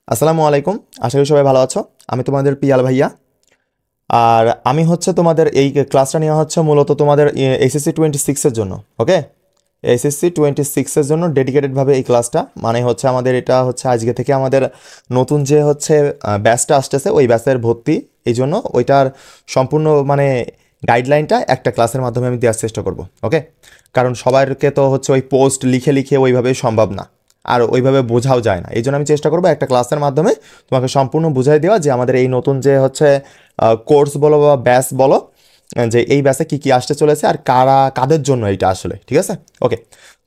আসসালামু আলাইকুম। আশা করি সবাই ভালো আছো। আমি তোমাদের পিয়াল ভাইয়া। আর আমি হচ্ছে তোমাদের এই ক্লাসটা নেওয়া হচ্ছে মূলত তোমাদের এসএসসি 26-এর জন্য। ওকে, এসএসসি 26-এর জন্য ডেডিকেটেডভাবে এই ক্লাসটা, মানে হচ্ছে আমাদের এটা হচ্ছে আজকে থেকে আমাদের নতুন যে হচ্ছে ব্যাচটা আসতেছে ওই ব্যাচের ভর্তি। এই জন্য ওইটার সম্পূর্ণ মানে গাইডলাইনটা একটা ক্লাসের মাধ্যমে আমি দেওয়ার চেষ্টা করব। ওকে, কারণ সবাইকে তো হচ্ছে ওই পোস্ট লিখে লিখে ওইভাবে সম্ভব না, আর ওইভাবে বোঝাও যায় না। এই জন্য আমি চেষ্টা করবো একটা ক্লাসের মাধ্যমে তোমাকে সম্পূর্ণ বুঝাই দেওয়া যে আমাদের এই নতুন যে হচ্ছে কোর্স বলো বা ব্যাচ বলো, যে এই ব্যাচে কী কী আসতে চলেছে আর কাদের জন্য এইটা আসলে। ঠিক আছে, ওকে।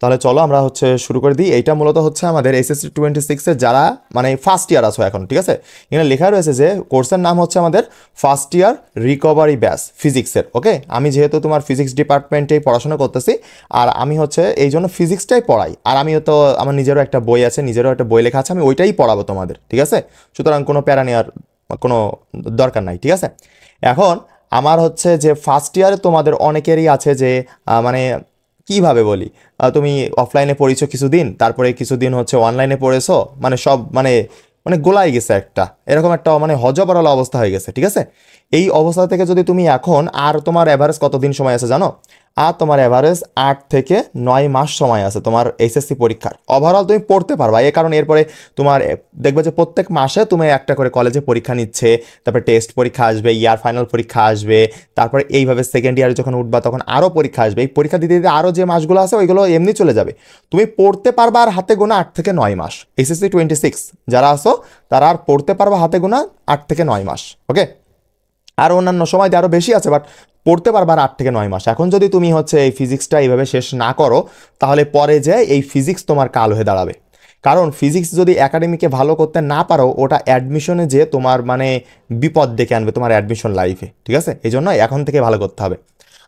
তাহলে চলো আমরা হচ্ছে শুরু করে দিই। এইটা মূলত হচ্ছে আমাদের এসএসসি 26-এর যারা মানে ফার্স্ট ইয়ার আছো এখন। ঠিক আছে, এখানে লেখা রয়েছে যে কোর্সের নাম হচ্ছে আমাদের ফার্স্ট ইয়ার রিকভারি ব্যাচ ফিজিক্সের। ওকে, আমি যেহেতু তোমার ফিজিক্স ডিপার্টমেন্টেই পড়াশোনা করতেছি, আর আমি হচ্ছে এই জন্য ফিজিক্সটাই পড়াই। আর আমি তো আমার নিজেরও একটা বই আছে, নিজেরও একটা বই লেখা আছে, আমি ওইটাই পড়াবো তোমাদের। ঠিক আছে, সুতরাং কোনো প্যারা নেওয়ার কোনো দরকার নাই। ঠিক আছে, এখন আমার হচ্ছে যে ফার্স্ট ইয়ারে তোমাদের অনেকেরই আছে যে মানে কিভাবে বলি, তুমি অফলাইনে পড়েছো কিছুদিন, তারপরে কিছুদিন হচ্ছে অনলাইনে পড়েছো, মানে সব মানে মানে গোলাই গেছে একটা, এরকম একটা মানে হজবরল অবস্থা হয়ে গেছে। ঠিক আছে, এই অবস্থা থেকে যদি তুমি এখন, আর তোমার অ্যাভারেজ কতদিন সময় আছে জানো? আর তোমার অ্যাভারেজ 8 থেকে 9 মাস সময় আছে তোমার এইচএসসি পরীক্ষার। ওভারঅল তুমি পড়তে পারবা, এই কারণে এরপরে তোমার দেখবে যে প্রত্যেক মাসে তুমি একটা করে কলেজে পরীক্ষা নিচ্ছে, তারপরে টেস্ট পরীক্ষা আসবে, ইয়ার ফাইনাল পরীক্ষা আসবে, তারপরে এইভাবে সেকেন্ড ইয়ারে যখন উঠবা তখন আরও পরীক্ষা আসবে। এই পরীক্ষা দিতে দিতে আরও যে মাসগুলো আছে ওইগুলো এমনি চলে যাবে, তুমি পড়তে পারবা আর হাতে গোনা 8 থেকে 9 মাস। এসএসসি 26 যারা আসো তারা আর পড়তে পারবা হাতে গোনা 8 থেকে 9 মাস। ওকে, আর অন্যান্য সময় আরও বেশি আছে, বাট পড়তে পারবার 8 থেকে 9 মাস। এখন যদি তুমি হচ্ছে এই ফিজিক্সটা এইভাবে শেষ না করো, তাহলে পরে যে এই ফিজিক্স তোমার কাল হয়ে দাঁড়াবে। কারণ ফিজিক্স যদি একাডেমিকে ভালো করতে না পারো, ওটা অ্যাডমিশনে যে তোমার মানে বিপদ ডেকে আনবে তোমার অ্যাডমিশন লাইফে। ঠিক আছে, এই জন্য এখন থেকে ভালো করতে হবে।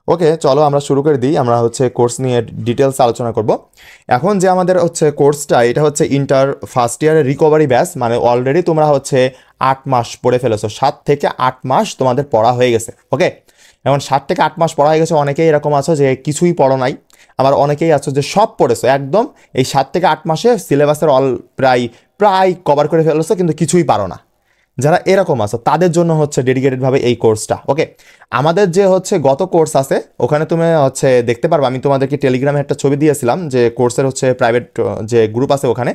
ওকে, চলো আমরা শুরু করে দিই। আমরা হচ্ছে কোর্স নিয়ে ডিটেলস আলোচনা করব। এখন যে আমাদের হচ্ছে কোর্সটা, এটা হচ্ছে ইন্টার ফার্স্ট ইয়ারের রিকভারি ব্যাচ, মানে অলরেডি তোমরা হচ্ছে 8 মাস পড়ে ফেলেছো, 7 থেকে 8 মাস তোমাদের পড়া হয়ে গেছে। ওকে, এখন 7 থেকে 8 মাস পড়া হয়ে গেছে। অনেকেই এরকম আছো যে কিছুই পড়ো নাই, আবার অনেকেই আছো যে সব পড়েছো একদম। এই 7 থেকে 8 মাসে সিলেবাসের প্রায় প্রায় কভার করে ফেলেছো, কিন্তু কিছুই পারো না। যারা এরকম আছে তাদের জন্য হচ্ছে ডেডিকেটেডভাবে এই কোর্সটা। ওকে, আমাদের যে হচ্ছে গত কোর্স আছে ওখানে তুমি হচ্ছে দেখতে পারবে, আমি তোমাদেরকে টেলিগ্রামে একটা ছবি দিয়েছিলাম যে কোর্সের হচ্ছে প্রাইভেট যে গ্রুপ আছে ওখানে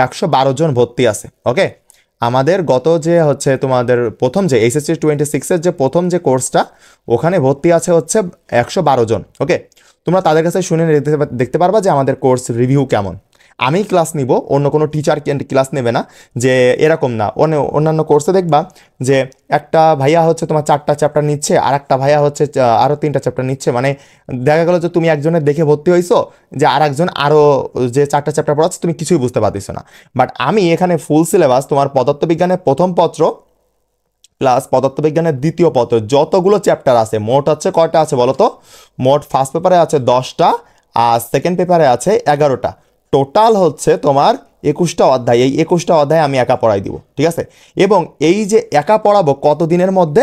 112 জন ভর্তি আছে। ওকে, আমাদের গত যে হচ্ছে তোমাদের প্রথম যে এসএসসি 26-এর যে প্রথম যে কোর্সটা, ওখানে ভর্তি আছে হচ্ছে 112 জন। ওকে, তোমরা তাদের কাছে শুনে দেখতে পারবা যে আমাদের কোর্স রিভিউ কেমন। আমি ক্লাস নিব, অন্য কোনো টিচার ক্লাস নেবে না। যে এরকম না, অন্যান্য কোর্সে দেখবা যে একটা ভাইয়া হচ্ছে তোমার 4টা চ্যাপ্টার নিচ্ছে, আর একটা ভাইয়া হচ্ছে আরও 3টা চ্যাপ্টার নিচ্ছে। মানে দেখা গেলো যে তুমি একজনের দেখে ভর্তি হয়েছো, যে আর একজন আরও যে 4টা চ্যাপ্টার পড়াচ্ছে তুমি কিছুই বুঝতে পারতেছো না। বাট আমি এখানে ফুল সিলেবাস তোমার পদার্থবিজ্ঞানের প্রথম পত্র প্লাস পদার্থবিজ্ঞানের দ্বিতীয় পত্র যতগুলো চ্যাপ্টার আছে, মোট হচ্ছে কয়টা আছে বলো তো? মোট ফার্স্ট পেপারে আছে 10টা, আর সেকেন্ড পেপারে আছে 11টা। টোটাল হচ্ছে তোমার 21টা অধ্যায়। এই 21টা অধ্যায় আমি একা পড়াই দিব। ঠিক আছে, এবং এই যে একা পড়াবো কত দিনের মধ্যে,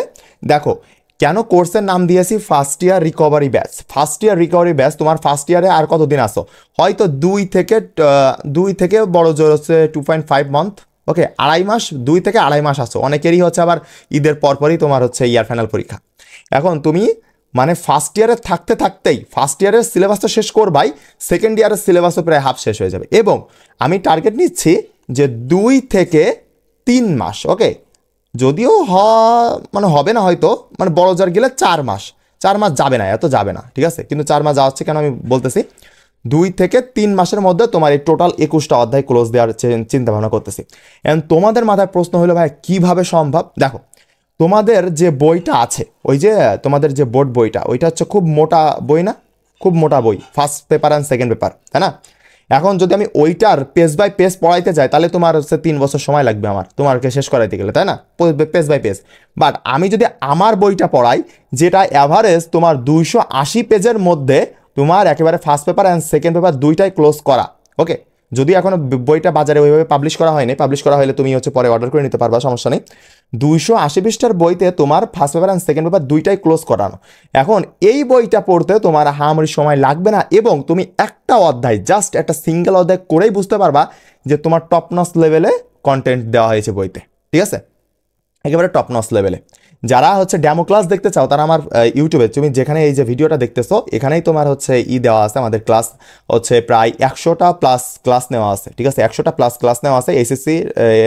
দেখো কেন কোর্সের নাম দিয়েছি first year recovery batch. First year recovery batch, তোমার ফার্স্ট ইয়ারে আর কতদিন আসো? হয়তো 2 থেকে বড় জোর হচ্ছে 2.5 মান্থ। ওকে, 2.5 মাস, 2 থেকে 2.5 মাস আসো। অনেকেরই হচ্ছে আবার ঈদের পরপরই তোমার হচ্ছে ইয়ার ফাইনাল পরীক্ষা। এখন তুমি মানে ফার্স্ট ইয়ারে থাকতে থাকতেই ফার্স্ট ইয়ারের সিলেবাস তো শেষ করবাই, সেকেন্ড ইয়ারের সিলেবাসও প্রায় হাফ শেষ হয়ে যাবে। এবং আমি টার্গেট নিচ্ছি যে 2 থেকে 3 মাস। ওকে, যদিও মানে হবে না হয়তো, মানে বড় যার গেলে 4 মাস। 4 মাস যাবে না, এত যাবে না। ঠিক আছে, কিন্তু 4 মাস যাচ্ছে কেন আমি বলতেছি, 2 থেকে 3 মাসের মধ্যে তোমার এই টোটাল 21টা অধ্যায় ক্লোজ দেওয়ার চিন্তা ভাবনা করতেছি। এখন তোমাদের মাথায় প্রশ্ন হলো, ভাই কিভাবে সম্ভব? দেখো, তোমাদের যে বইটা আছে, ওই যে তোমাদের যে বোর্ড বইটা, ওইটা হচ্ছে খুব মোটা বই না? খুব মোটা বই, first paper and second paper, তাই না? এখন যদি আমি ওইটার পেজ বাই পেজ পড়াইতে যাই, তাহলে তোমার হচ্ছে 3 বছর সময় লাগবে আমার তোমাকে শেষ করাইতে গেলে, তাই না? Page by page. বাট আমি যদি আমার বইটা পড়াই, যেটা অ্যাভারেজ তোমার 280 পেজের মধ্যে তোমার একেবারে first paper and second paper দুইটাই ক্লোজ করা। ওকে, যদি এখনও বইটা বাজারে ওইভাবে পাবলিশ করা হয়নি, পাবলিশ করা হলে তুমি হচ্ছে পরে অর্ডার করে নিতে পারবা, সমস্যা নেই। 280 পৃষ্ঠার বইতে তোমার first paper and second paper দুইটাই ক্লোজ করানো। এখন এই বইটা পড়তে তোমার হামারি সময় লাগবে না, এবং তুমি একটা অধ্যায়, জাস্ট একটা সিঙ্গেল অধ্যায় করেই বুঝতে পারবা যে তোমার টপ নচ লেভেলে কন্টেন্ট দেওয়া হয়েছে বইতে, ঠিক আছে, একেবারে টপ নচ লেভেলে। যারা হচ্ছে ডেমো ক্লাস দেখতে চাও তারা আমার ইউটিউবে, তুমি যেখানে এই যে ভিডিওটা দেখতেছো এখানেই তোমার হচ্ছে দেওয়া আছে, আমাদের ক্লাস হচ্ছে প্রায় 100টা প্লাস ক্লাস নেওয়া আছে, ঠিক আছে, 100টা প্লাস ক্লাস নেওয়া আছে এসএসসি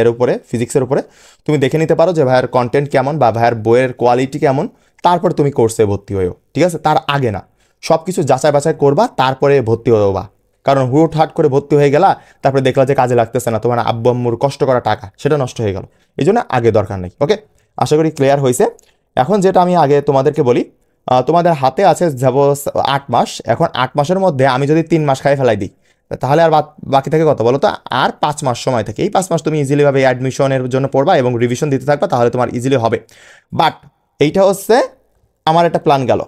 এর উপরে, ফিজিক্সের উপরে। তুমি দেখে নিতে পারো যে ভাইয়ের কন্টেন্ট কেমন বা ভাইয়ের বইয়ের কোয়ালিটি কেমন, তারপর তুমি কোর্সে ভর্তি হয়েও, ঠিক আছে, তার আগে না। সব কিছু যাচাই বাছাই করবা তারপরে ভর্তি হবা, কারণ হুটহাট করে ভর্তি হয়ে গেলা, তারপরে দেখলা যে কাজে লাগতেছে না, তোমার আব্বু আম্মুর কষ্ট করা টাকা সেটা নষ্ট হয়ে গেল, এই জন্য আগে দরকার নেই। ওকে, আশা করি ক্লিয়ার হয়েছে। এখন যেটা আমি আগে তোমাদেরকে বলি, তোমাদের হাতে আছে যাব 8 মাস। এখন 8 মাসের মধ্যে আমি যদি 3 মাস খাই ফেলাই দিই, তাহলে আর বাকি থাকে কত বলো তো? আর 5 মাস সময় থাকে। এই 5 মাস তুমি ইজিলিভাবে অ্যাডমিশনের জন্য পড়বা এবং রিভিশন দিতে থাকবা, তাহলে তোমার ইজিলি হবে। বাট এইটা হচ্ছে আমার একটা প্ল্যান গেল।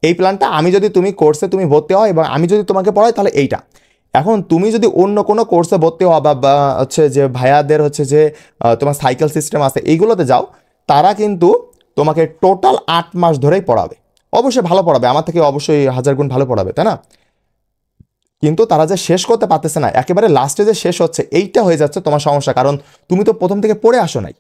এই প্ল্যানটা আমি যদি তুমি কোর্সে তুমি ভর্তি হও এবং আমি যদি তোমাকে পড়াই তাহলে এইটা। এখন তুমি যদি অন্য কোনো কোর্সে ভর্তি হওয়া বা হচ্ছে যে ভাইয়াদের হচ্ছে যে তোমার সাইকেল সিস্টেম আছে এইগুলোতে যাও, তারা কিন্তু তোমাকে টোটাল 8 মাস ধরেই পড়াবে। অবশ্যই ভালো পড়াবে, আমার থেকে অবশ্যই 1000 গুণ ভালো পড়াবে, তাই না? কিন্তু তারা যে শেষ করতে পারতেছে না, একেবারে লাস্টে যে শেষ হচ্ছে, এইটা হয়ে যাচ্ছে তোমার সমস্যা। কারণ তুমি তো প্রথম থেকে পড়ে আসো নাই।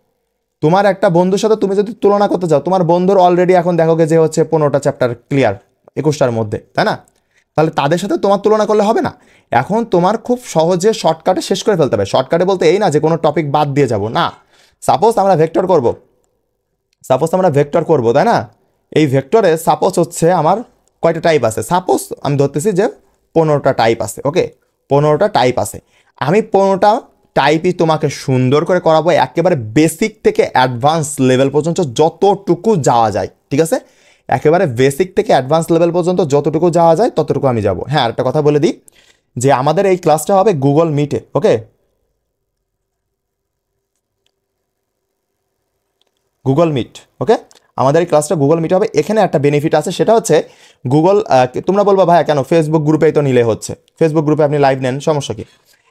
তোমার একটা বন্ধুর সাথে তুমি যদি তুলনা করতে যাও, তোমার বন্ধুর অলরেডি এখন দেখো যে হচ্ছে 15টা চ্যাপ্টার ক্লিয়ার 21টার মধ্যে, তাই না? তাহলে তাদের সাথে তোমার তুলনা করলে হবে না। এখন তোমার খুব সহজে শর্টকাটে শেষ করে ফেলতে হবে। শর্টকাটে বলতে এই না যে কোনো টপিক বাদ দিয়ে যাব না। সাপোজ আমরা ভেক্টর করব, তাই না? এই ভেক্টরে সাপোজ হচ্ছে আমার কয়টা টাইপ আছে? সাপোজ আমি ধরতেছি যে 15টা টাইপ আছে। ওকে, 15টা টাইপ আছে। আমি 15টা টাইপই তোমাকে সুন্দর করে করাবো, একেবারে বেসিক থেকে অ্যাডভান্স লেভেল পর্যন্ত যতটুকু যাওয়া যায়, ঠিক আছে? একেবারে বেসিক থেকে অ্যাডভান্স লেভেল পর্যন্ত যতটুকু যাওয়া যায় ততটুকু আমি যাব। হ্যাঁ, আরেকটা কথা বলে দিই যে আমাদের এই ক্লাসটা হবে গুগল মিটে। ওকে, গুগল মিট। ওকে, আমাদের এই ক্লাসটা গুগল মিট হবে। এখানে একটা বেনিফিট আছে, সেটা হচ্ছে গুগল, তোমরা বলবা ভাইয়া কেন ফেসবুক গ্রুপেই তো নিলে হচ্ছে, ফেসবুক গ্রুপে আপনি লাইভ নেন, সমস্যা কি?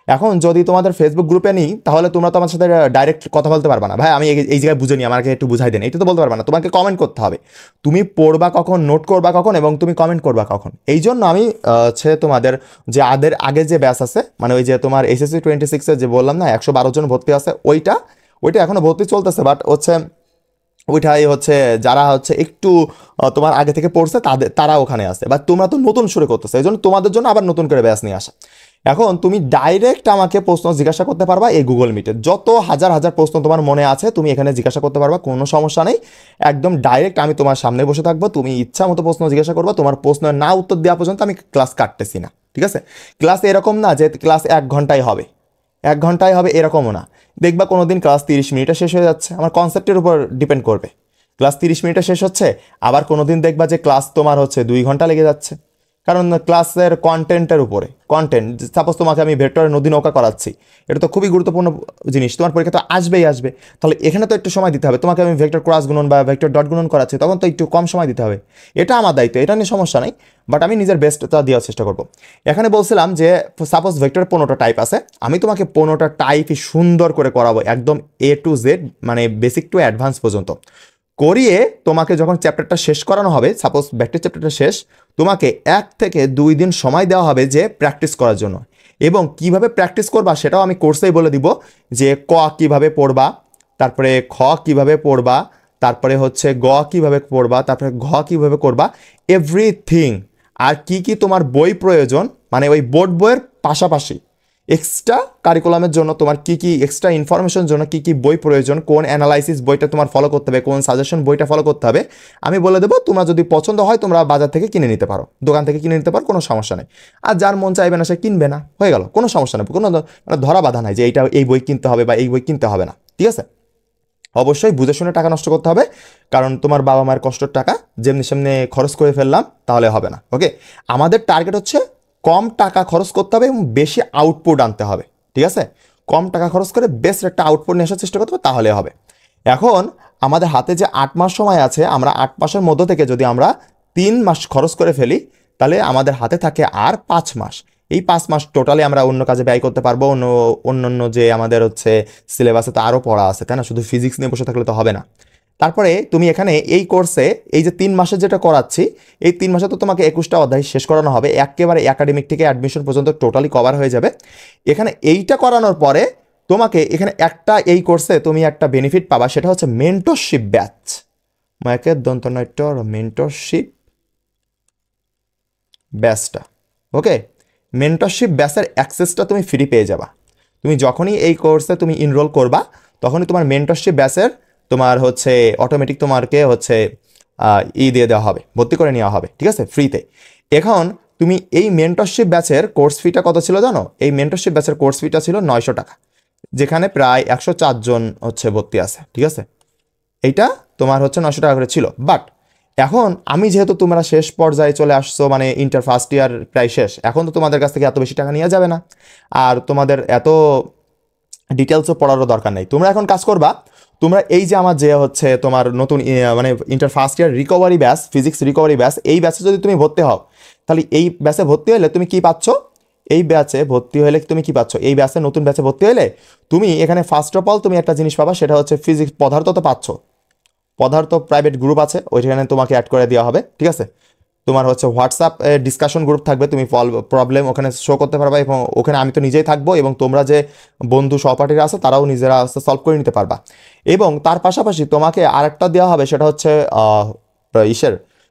এখন যদি তোমাদের ফেসবুক গ্রুপে নিই তাহলে তোমরা তো আমার সাথে ডাইরেক্ট কথা বলতে পারবা না, ভাই আমি এই জায়গায় বুঝে নিই, আমাকে একটু বুঝাই দেন, এটা তো বলতে পারবা না। তোমাকে কমেন্ট করতে হবে, তুমি পড়বা কখন, নোট করবা কখন এবং তুমি কমেন্ট করবা কখন। এই জন্য আমি হচ্ছে তোমাদের যে আগে যে ব্যাচ আছে, মানে ওই যে তোমার এসএসসি 26-এর যে বললাম না 112 জন ভর্তি আছে, ওইটা এখনো ভর্তি চলতেছে। বাট হচ্ছে ওইটাই হচ্ছে যারা হচ্ছে একটু তোমার আগে থেকে পড়ছে তারা ওখানে আছে, বা তোমরা তো নতুন শুরু করতেছো, এই জন্য তোমাদের জন্য আবার নতুন করে ব্যাচ নিয়ে আসা। এখন তুমি ডাইরেক্ট আমাকে প্রশ্ন জিজ্ঞাসা করতে পারবা এই গুগল মিটে, যত হাজার হাজার প্রশ্ন তোমার মনে আছে তুমি এখানে জিজ্ঞাসা করতে পারবা, কোনো সমস্যা নেই। একদম ডাইরেক্ট আমি তোমার সামনে বসে থাকবো, তুমি ইচ্ছা মতো প্রশ্ন জিজ্ঞাসা করবা, তোমার প্রশ্নের না উত্তর দেওয়া পর্যন্ত আমি ক্লাস কাটতেছি না, ঠিক আছে? ক্লাস এরকম না যে ক্লাস 1 ঘন্টায় হবে এরকমও না। দেখবা কোনো দিন ক্লাস 30 মিনিটে শেষ হয়ে যাচ্ছে, আমার কনসেপ্টের উপর ডিপেন্ড করবে। ক্লাস 30 মিনিটে শেষ হচ্ছে, আবার কোনো দিন দেখবা যে ক্লাস তোমার হচ্ছে 2 ঘন্টা লেগে যাচ্ছে, কারণ ক্লাসের কন্টেন্টের উপরে। সাপোজ তোমাকে আমি ভেক্টরের নদী নৌকা করাচ্ছি, এটা তো খুবই গুরুত্বপূর্ণ জিনিস, তোমার পরীক্ষা তো আসবেই, তাহলে এখানে তো একটু সময় দিতে হবে। তোমাকে আমি ভেক্টর ক্রস গুণন বা ভেক্টর ডট গুণন করাচ্ছি, তখন তো একটু কম সময় দিতে হবে। এটা আমার দায়িত্ব, এটা নিয়ে সমস্যা নাই, বাট আমি নিজের বেস্টটা দেওয়ার চেষ্টা করবো। এখানে বলছিলাম যে সাপোজ ভেক্টর 15টা টাইপ আছে, আমি তোমাকে 15টা টাইপই সুন্দর করে করাবো, একদম A to Z, মানে বেসিক টু অ্যাডভান্স পর্যন্ত করিয়ে তোমাকে যখন চ্যাপ্টারটা শেষ করানো হবে, সাপোজ ভেক্টর চ্যাপ্টারটা শেষ, তোমাকে 1 থেকে 2 দিন সময় দেওয়া হবে যে প্র্যাকটিস করার জন্য। এবং কিভাবে প্র্যাকটিস করবা সেটাও আমি কোর্সেই বলে দিব, যে ক কিভাবে পড়বা, তারপরে খ কিভাবে পড়বা, তারপরে হচ্ছে গ কিভাবে পড়বা, তারপরে ঘ কিভাবে করবা, এভরিথিং। আর কি তোমার বই প্রয়োজন, মানে ওই বোর্ড বইয়ের পাশাপাশি এক্সট্রা কারিকুলামের জন্য তোমার কি এক্সট্রা ইনফরমেশন জন্য কি বই প্রয়োজন, কোন অ্যানালাইসিস বইটা তোমার ফলো করতে হবে, কোন সাজেশন বইটা ফলো করতে হবে, আমি বলে দেবো। তোমরা যদি পছন্দ হয় তোমরা বাজার থেকে কিনে নিতে পারো, দোকান থেকে কিনে নিতে পারো, কোনো সমস্যা নেই। আর যার মন চাইবে না সে কিনবে না, হয়ে গেল, কোনো সমস্যা নেই, কোনো মানে ধরা বাধা নাই যে এই বই কিনতে হবে বা এই বই কিনতে হবে না, ঠিক আছে? অবশ্যই বুঝে শুনে টাকা নষ্ট করতে হবে, কারণ তোমার বাবা মায়ের কষ্টের টাকা যেমনি সেমনি খরচ করে ফেললাম তাহলে হবে না। ওকে, আমাদের টার্গেট হচ্ছে কম টাকা খরচ করতে হবে এবং বেশি আউটপুট আনতে হবে, ঠিক আছে? কম টাকা খরচ করে বেস্ট একটা আউটপুট নিয়ে আসার চেষ্টা করতে হবে, তাহলে হবে। এখন আমাদের হাতে যে 8 মাস সময় আছে, আমরা 8 মাসের মধ্য থেকে যদি আমরা 3 মাস খরচ করে ফেলি, তাহলে আমাদের হাতে থাকে আর 5 মাস। এই 5 মাস টোটালি আমরা অন্য কাজে ব্যয় করতে পারবো, অন্য যে আমাদের হচ্ছে সিলেবাসে তো আরও পড়া আছে, তাই না? শুধু ফিজিক্স নিয়ে বসে থাকলে তো হবে না। তারপরে তুমি এখানে এই কোর্সে এই যে 3 মাসে যেটা করাচ্ছি, এই 3 মাসে তো তোমাকে 21টা অধ্যায় শেষ করানো হবে, একেবারে একাডেমিক থেকে অ্যাডমিশন পর্যন্ত টোটালি কভার হয়ে যাবে। এখানে এইটা করানোর পরে তোমাকে এখানে একটা এই কোর্সে তুমি একটা বেনিফিট পাবা, সেটা হচ্ছে মেন্টরশিপ ব্যাচ। মায়াকের দন্তনাট্য মেন্টরশিপ ব্যাচটা, ওকে। মেন্টরশিপ ব্যাচের অ্যাক্সেসটা তুমি ফ্রি পেয়ে যাবা। তুমি যখনই এই কোর্সে তুমি এনরোল করবা তখনই তোমার মেন্টরশিপ ব্যাচের তোমার হচ্ছে অটোমেটিক তোমাকে হচ্ছে দিয়ে দেওয়া হবে, ভর্তি করে নেওয়া হবে, ঠিক আছে, ফ্রিতে। এখন তুমি এই মেন্টরশিপ ব্যাচের কোর্স ফিটা কত ছিল জানো? এই মেন্টরশিপ ব্যাচের কোর্স ফিটা ছিল 900 টাকা, যেখানে প্রায় 104 জন হচ্ছে ভর্তি আছে, ঠিক আছে। এইটা তোমার হচ্ছে 900 টাকা করে ছিল। বাট এখন আমি যেহেতু তোমরা শেষ পর্যায়ে চলে আসছো, মানে ইন্টার ফার্স্ট ইয়ার প্রায় শেষ, এখন তো তোমাদের কাছ থেকে এত বেশি টাকা নেওয়া যাবে না, আর তোমাদের এত ডিটেলসও পড়ারও দরকার নেই। তোমরা এখন কাজ করবা, তোমরা এই যে আমার যে হচ্ছে তোমার নতুন মানে inter first year recovery batch, physics recovery batch, এই ব্যাচে যদি তুমি ভর্তি হও, তাহলে এই ব্যাচে ভর্তি হলে তুমি কি পাচ্ছ? এই ব্যাচে ভর্তি হলে তুমি কি পাচ্ছ? এই ব্যাচে নতুন ব্যাচে ভর্তি হলে তুমি এখানে ফার্স্ট অফ অল তুমি একটা জিনিস পাবা, সেটা হচ্ছে ফিজিক্স পদার্থ তো পাচ্ছ, পদার্থ প্রাইভেট গ্রুপ আছে, ওইখানে তোমাকে অ্যাড করে দেওয়া হবে, ঠিক আছে। তোমার হচ্ছে হোয়াটসঅ্যাপ ডিসকাশন গ্রুপ থাকবে, তুমি প্রবলেম ওখানে শো করতে পারবা, এবং ওখানে আমি তো নিজেই থাকবো, এবং তোমরা যে বন্ধু সহপাঠীরা আছে তারাও নিজেরা সলভ করে নিতে পারবা। এবং তার পাশাপাশি তোমাকে আরেকটা দেওয়া হবে, সেটা হচ্ছে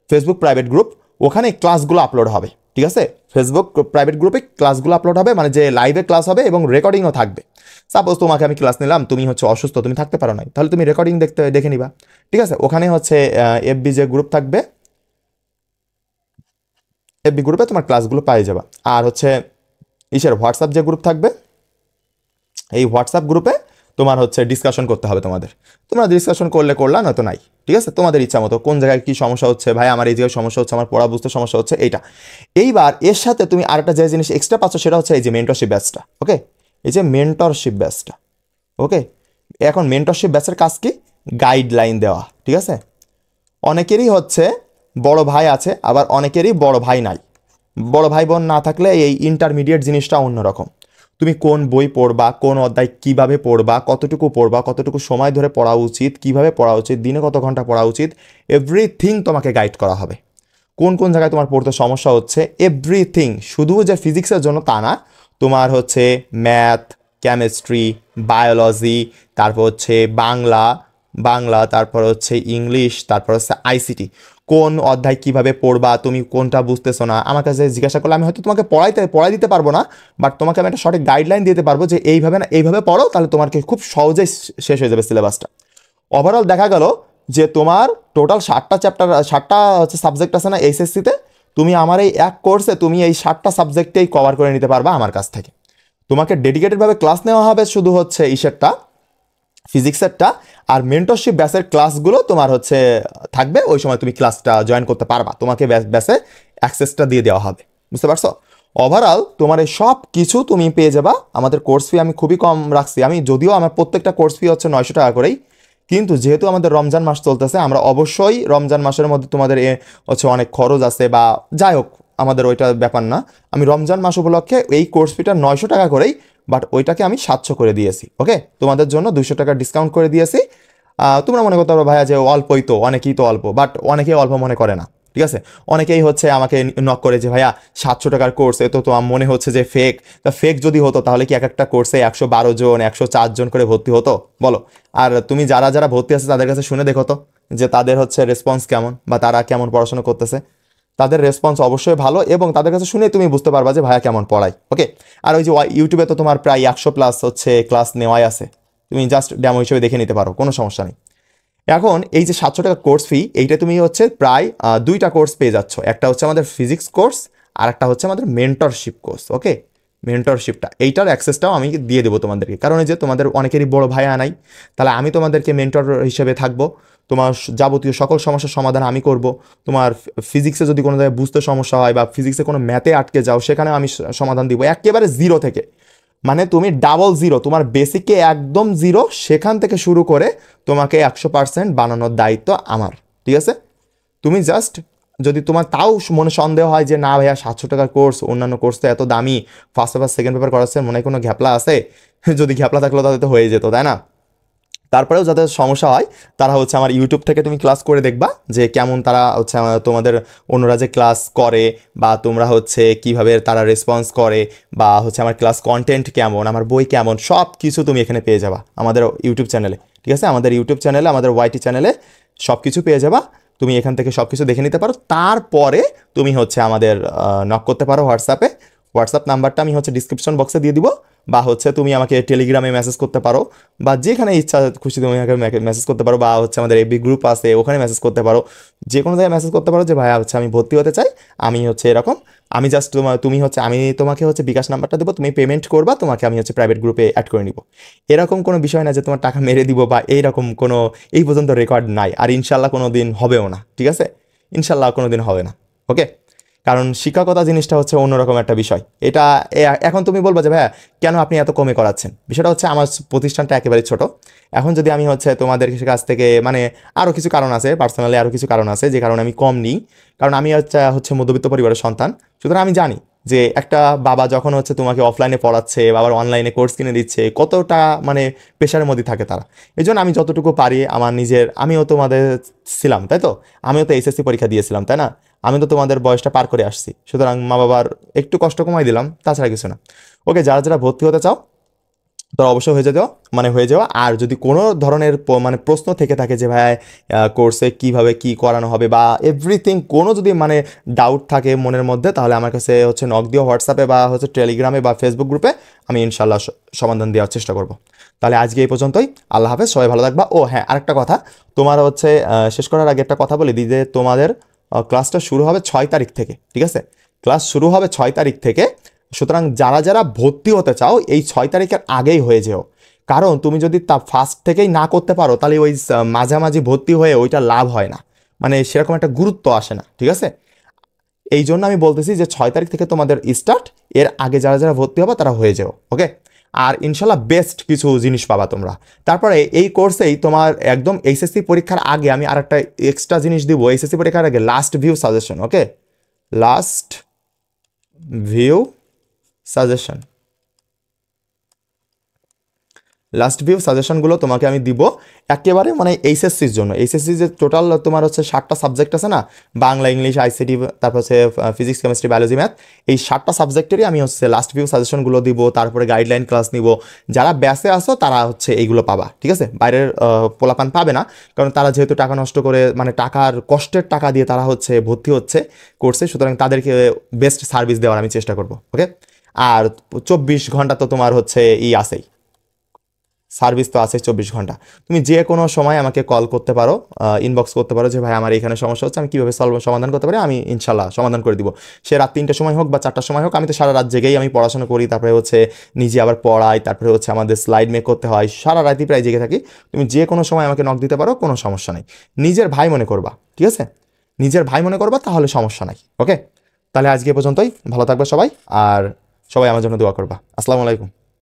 ফেসবুক প্রাইভেট গ্রুপ, ওখানে ক্লাসগুলো আপলোড হবে, ঠিক আছে। ফেসবুক প্রাইভেট গ্রুপে ক্লাসগুলো আপলোড হবে, মানে যে লাইভে ক্লাস হবে এবং রেকর্ডিংও থাকবে। সাপোজ তোমাকে আমি ক্লাস নিলাম, তুমি হচ্ছে অসুস্থ, তুমি থাকতে পারো নাই, তাহলে তুমি রেকর্ডিং দেখে নিবা, ঠিক আছে। ওখানে হচ্ছে এফবি যে গ্রুপ থাকবে, এফবি গ্রুপে তোমার ক্লাসগুলো পাই যাবা। আর হচ্ছে হোয়াটসঅ্যাপ যে গ্রুপ থাকবে, এই হোয়াটসঅ্যাপ গ্রুপে তোমার হচ্ছে ডিসকাশন করতে হবে তোমাদের। তোমরা ডিসকাশন করলা, নয়তো নাই, ঠিক আছে। তোমাদের ইচ্ছা মতো কোন জায়গায় কী সমস্যা হচ্ছে, ভাই আমার এই জায়গায় সমস্যা হচ্ছে, আমার পড়া বুঝতে সমস্যা হচ্ছে, এইটা। এইবার এর সাথে তুমি আরেকটা যে জিনিস এক্সট্রা পাচ্ছ, সেটা হচ্ছে এই যে মেন্টরশিপ ব্যাচটা, ওকে। এই যে মেন্টরশিপ ব্যাচটা, ওকে। এখন মেন্টরশিপ ব্যাচের কাজ কি? গাইডলাইন দেওয়া, ঠিক আছে। অনেকেরই হচ্ছে বড় ভাই আছে, আবার অনেকেরই বড় ভাই নাই। বড় ভাই বোন না থাকলে এই ইন্টারমিডিয়েট জিনিসটা অন্যরকম। তুমি কোন বই পড়বা, কোন অধ্যায় কিভাবে পড়বা, কতটুকু সময় ধরে পড়া উচিত, কিভাবে পড়া উচিত, দিনে কত ঘন্টা পড়া উচিত, এভরিথিং তোমাকে গাইড করা হবে। কোন কোন জায়গায় তোমার পড়তে সমস্যা হচ্ছে, এভরিথিং। শুধু যে ফিজিক্সের জন্য তা না, তোমার হচ্ছে ম্যাথ, কেমিস্ট্রি, বায়োলজি, তারপর হচ্ছে বাংলা, তারপর হচ্ছে ইংলিশ, তারপর হচ্ছে আইসিটি। কোন অধ্যায় কিভাবে পড়বা, তুমি কোনটা বুঝতেছো না, আমার কাছে জিজ্ঞাসা করলে আমি হয়তো তোমাকে পড়াই দিতে পারবো না, বাট তোমাকে আমি একটা সঠিক গাইডলাইন দিতে পারবো যে এইভাবে না এইভাবে পড়ো, তাহলে তোমাকে খুব সহজেই শেষ হয়ে যাবে সিলেবাসটা। ওভারঅল দেখা গেল যে তোমার টোটাল 60টা চ্যাপ্টার, 60টা হচ্ছে সাবজেক্ট আছে না এইচএসসিতে, তুমি আমার এই এক কোর্সে তুমি এই 60টা সাবজেক্টেই কভার করে নিতে পারবা আমার কাছ থেকে। তোমাকে ডেডিকেটেডভাবে ক্লাস নেওয়া হবে শুধু হচ্ছে ফিজিক্সেরটা, আর মেন্টরশিপ ব্যাচের ক্লাসগুলো তোমার হচ্ছে থাকবে, ওই সময় তুমি ক্লাসটা জয়েন করতে পারবা, তোমাকে ব্যাচে অ্যাক্সেসটা দিয়ে দেওয়া হবে, বুঝতে পারছো? ওভারঅল তোমার এই সব কিছু তুমি পেয়ে যাবা। আমাদের কোর্স ফি আমি খুবই কম রাখছি, আমি যদিও আমার প্রত্যেকটা কোর্স ফি হচ্ছে 900 টাকা করেই, কিন্তু যেহেতু আমাদের রমজান মাস চলতেছে, আমরা অবশ্যই রমজান মাসের মধ্যে তোমাদের হচ্ছে অনেক খরচ আছে, বা যাই হোক আমাদের ওইটা ব্যাপার না। আমি রমজান মাস উপলক্ষে এই কোর্স ফিটা 900 টাকা করেই, বাট ওইটাকে আমি 700 করে দিয়েছি, ওকে। তোমাদের জন্য 200 টাকা ডিসকাউন্ট করে দিয়েছি। তোমরা মনে করতে পারো ভাইয়া যে অল্পই তো, অনেকেই তো অল্প, বাট অনেকেই অল্প মনে করে না, ঠিক আছে। অনেকেই হচ্ছে আমাকে নক করে যে ভাইয়া 700 টাকার কোর্স, এ তো আমার মনে হচ্ছে যে ফেক। তা ফেক যদি হতো তাহলে কি এক একটা কোর্সে 112 জন 104 জন করে ভর্তি হতো বলো? আর তুমি যারা যারা ভর্তি আছে তাদের কাছে শুনে দেখো তো যে তাদের হচ্ছে রেসপন্স কেমন, বা তারা কেমন পড়াশোনা করতেছে। তাদের রেসপন্স অবশ্যই ভালো, এবং তাদের কাছে শুনে তুমি বুঝতে পারবা যে ভাইয়া কেমন পড়ায়, ওকে। আর ওই যে ইউটিউবে তো তোমার প্রায় 100+ হচ্ছে ক্লাস নেওয়াই আছে, তুমি জাস্ট ডেমো হিসেবে দেখে নিতে পারো, কোনো সমস্যা নেই। এখন এই যে 700 টাকা কোর্স ফি, এইটা তুমি হচ্ছে প্রায় 2টা কোর্স পেয়ে যাচ্ছ। একটা হচ্ছে আমাদের ফিজিক্স কোর্স, আর একটা হচ্ছে আমাদের মেন্টরশিপ কোর্স, ওকে। মেন্টরশিপটা এইটার অ্যাক্সেসটাও আমি দিয়ে দেবো তোমাদেরকে, কারণ এই যে তোমাদের অনেকেরই বড় ভাইয়া নাই, তাহলে আমি তোমাদেরকে মেন্টর হিসেবে থাকবো। তোমার যাবতীয় সকল সমস্যার সমাধান আমি করব। তোমার ফিজিক্সে যদি কোনো জায়গায় বুঝতে সমস্যা হয়, বা ফিজিক্সে কোনো ম্যাথে আটকে যাও, সেখানে আমি সমাধান দিব একেবারে জিরো থেকে। মানে তুমি ডাবল জিরো, তোমার বেসিকে একদম জিরো, সেখান থেকে শুরু করে তোমাকে 100% বানানোর দায়িত্ব আমার, ঠিক আছে। তুমি জাস্ট যদি তোমার তাও মনে সন্দেহ হয় যে না ভাইয়া 700 টাকার কোর্স, অন্যান্য কোর্স তো এত দামি, ফার্স্ট পেপার সেকেন্ড পেপার করাচ্ছে, মনে হয় কোনো ঘ্যাপলা আছে, যদি ঘ্যাপলা থাকলো তাহলে তো হয়ে যেত, তাই না? তারপরেও যাদের সমস্যা হয় তারা হচ্ছে আমার ইউটিউব থেকে তুমি ক্লাস করে দেখবা যে কেমন তারা হচ্ছে তোমাদের অন্যরা যে ক্লাস করে বা তোমরা হচ্ছে কিভাবে তারা রেসপন্স করে বা হচ্ছে আমার ক্লাস কন্টেন্ট কেমন, আমার বই কেমন, সব কিছু তুমি এখানে পেয়ে যাবা আমাদের ইউটিউব চ্যানেলে। ঠিক আছে, আমাদের ইউটিউব চ্যানেলে, আমাদের ওয়াইটি চ্যানেলে সব কিছু পেয়ে যাবা। তুমি এখান থেকে সব কিছু দেখে নিতে পারো। তারপরে তুমি হচ্ছে আমাদের নক করতে পারো হোয়াটসঅ্যাপে। হোয়াটসঅ্যাপ নাম্বারটা আমি হচ্ছে ডিসক্রিপশন বক্সে দিয়ে দিব, বা হচ্ছে তুমি আমাকে টেলিগ্রামে মেসেজ করতে পারো, বা যেখানে ইচ্ছা খুশি তুমি আমাকে মেসেজ করতে পারো, বা হচ্ছে আমাদের এফবি গ্রুপ আছে ওখানে মেসেজ করতে পারো। যে কোনো জায়গায় মেসেজ করতে পারো যে ভাইয়া হচ্ছে আমি ভর্তি হতে চাই, আমি হচ্ছে এরকম, আমি জাস্ট তুমি হচ্ছে আমি তোমাকে হচ্ছে বিকাশ নাম্বারটা দেবো, তুমি পেমেন্ট করবা, তোমাকে আমি হচ্ছে প্রাইভেট গ্রুপে অ্যাড করে নিব। এরকম কোনো বিষয় না যে তোমার টাকা মেরে দিব বা এইরকম কোনো এই পর্যন্ত রেকর্ড নাই, আর ইনশাল্লাহ কোনো দিন হবেও না। ঠিক আছে, ইনশাল্লাহ কোনো দিন হবে না। ওকে, কারণ শিক্ষকতা জিনিসটা হচ্ছে অন্যরকম একটা বিষয়। এটা এখন তুমি বলবো যে ভাইয়া কেন আপনি এত কমে করাচ্ছেন, বিষয়টা হচ্ছে আমার প্রতিষ্ঠানটা একেবারে ছোট। এখন যদি আমি হচ্ছে তোমাদের কাছ থেকে মানে আরও কিছু কারণ আছে, পার্সোনালি আরও কিছু কারণ আছে যে কারণে আমি কম নিই, কারণ আমি হচ্ছে মধ্যবিত্ত পরিবারের সন্তান। সুতরাং আমি জানি যে একটা বাবা যখন হচ্ছে তোমাকে অফলাইনে পড়াচ্ছে, বাবার অনলাইনে কোর্স কিনে দিচ্ছে, কতটা মানে প্রেশারের মধ্যে থাকে তারা। এই জন্য আমি যতটুকু পারি আমার নিজের, আমিও তোমাদের ছিলাম তাই তো, আমিও তো এইচএসসি পরীক্ষা দিয়েছিলাম তাই না, আমি তো তোমাদের বয়সটা পার করে আসছি, সুতরাং মা বাবার একটু কষ্ট কমাই দিলাম, তাছাড়া কিছু না। ওকে, যারা যারা ভর্তি হতে চাও তোরা অবশ্যই হয়ে যাওয়া। আর যদি কোনো ধরনের মানে প্রশ্ন থেকে থাকে যে ভাই কোর্সে কীভাবে কী করানো হবে বা এভরিথিং, কোনো যদি মানে ডাউট থাকে মনের মধ্যে, তাহলে আমার কাছে হচ্ছে নক দিও হোয়াটসঅ্যাপে বা হচ্ছে টেলিগ্রামে বা ফেসবুক গ্রুপে, আমি ইনশাল্লাহ সমাধান দেওয়ার চেষ্টা করব। তাহলে আজকে এই পর্যন্তই, আল্লাহ হাফেজ, সবাই ভালো থাকবা। ও হ্যাঁ, আরেকটা কথা, তোমার হচ্ছে শেষ করার আগে একটা কথা বলি দিই যে তোমাদের ক্লাসটা শুরু হবে 6 তারিখ থেকে। ঠিক আছে, ক্লাস শুরু হবে 6 তারিখ থেকে। সুতরাং যারা যারা ভর্তি হতে চাও এই 6 তারিখের আগেই হয়ে যেও, কারণ তুমি যদি তা ফার্স্ট থেকেই না করতে পারো তাহলে ওই মাঝামাঝি ভর্তি হয়ে ওইটা লাভ হয় না, মানে সেরকম একটা গুরুত্ব আসে না। ঠিক আছে, এই জন্য আমি বলতেছি যে 6 তারিখ থেকে তোমাদের স্টার্ট, এর আগে যারা যারা ভর্তি হবে তারা হয়ে যাও। ওকে, আর ইনশাল্লাহ বেস্ট কিছু জিনিস পাবা তোমরা। তারপরে এই কোর্সেই তোমার একদম এইচএসসি পরীক্ষার আগে আমি আরেকটা এক্সট্রা জিনিস দিব, এইচএসসি পরীক্ষার আগে last view suggestion. Okay, last view suggestion, last view সাজেশনগুলো তোমাকে আমি দিব একেবারে মানে এইচএসসির জন্য। এইচএসসি যে টোটাল তোমার হচ্ছে 7টা সাবজেক্ট আছে না, বাংলা, ইংলিশ, আইসিটি, তারপর হচ্ছে ফিজিক্স, কেমিস্ট্রি, বায়োলজি, ম্যাথ, এই 7টা সাবজেক্টেরই আমি হচ্ছে লাস্ট ভিউ সাজেশনগুলো দিব। তারপরে গাইডলাইন ক্লাস নিব। যারা ব্যাসে আসো তারা হচ্ছে এইগুলো পাবা। ঠিক আছে, বাইরের পোলাপান পাবে না, কারণ তারা যেহেতু টাকা নষ্ট করে মানে টাকার কষ্টের টাকা দিয়ে তারা হচ্ছে ভর্তি হচ্ছে কোর্সে, সুতরাং তাদেরকে বেস্ট সার্ভিস দেওয়ার আমি চেষ্টা করব। ওকে, আর 24 ঘন্টা তো তোমার হচ্ছে আছেই, সার্ভিস তো আছে 24 ঘন্টা। তুমি যে কোনো সময় আমাকে কল করতে পারো, ইনবক্স করতে পারো যে ভাই আমার এখানে সমস্যা হচ্ছে, আমি কীভাবে সমাধান করতে পারি, আমি ইনশাল্লাহ সমাধান করে দিব। সে রাত 3টের সময় হোক বা 4টার সময় হোক, আমি তো সারা রাত জেগেই আমি পড়াশোনা করি, তারপরে হচ্ছে নিজে আবার পড়াই, তারপরে হচ্ছে আমাদের স্লাইড মেক করতে হয়, সারা রাতই প্রায় জেগে থাকি। তুমি যে কোনো সময় আমাকে নক দিতে পারো, কোনো সমস্যা নেই। নিজের ভাই মনে করবা, ঠিক আছে, নিজের ভাই মনে করবা, তাহলে সমস্যা নাই। ওকে, তাহলে আজকে পর্যন্তই, ভালো থাকবে সবাই, আর সবাই আমার জন্য দোয়া করবা। আসসালামু আলাইকুম।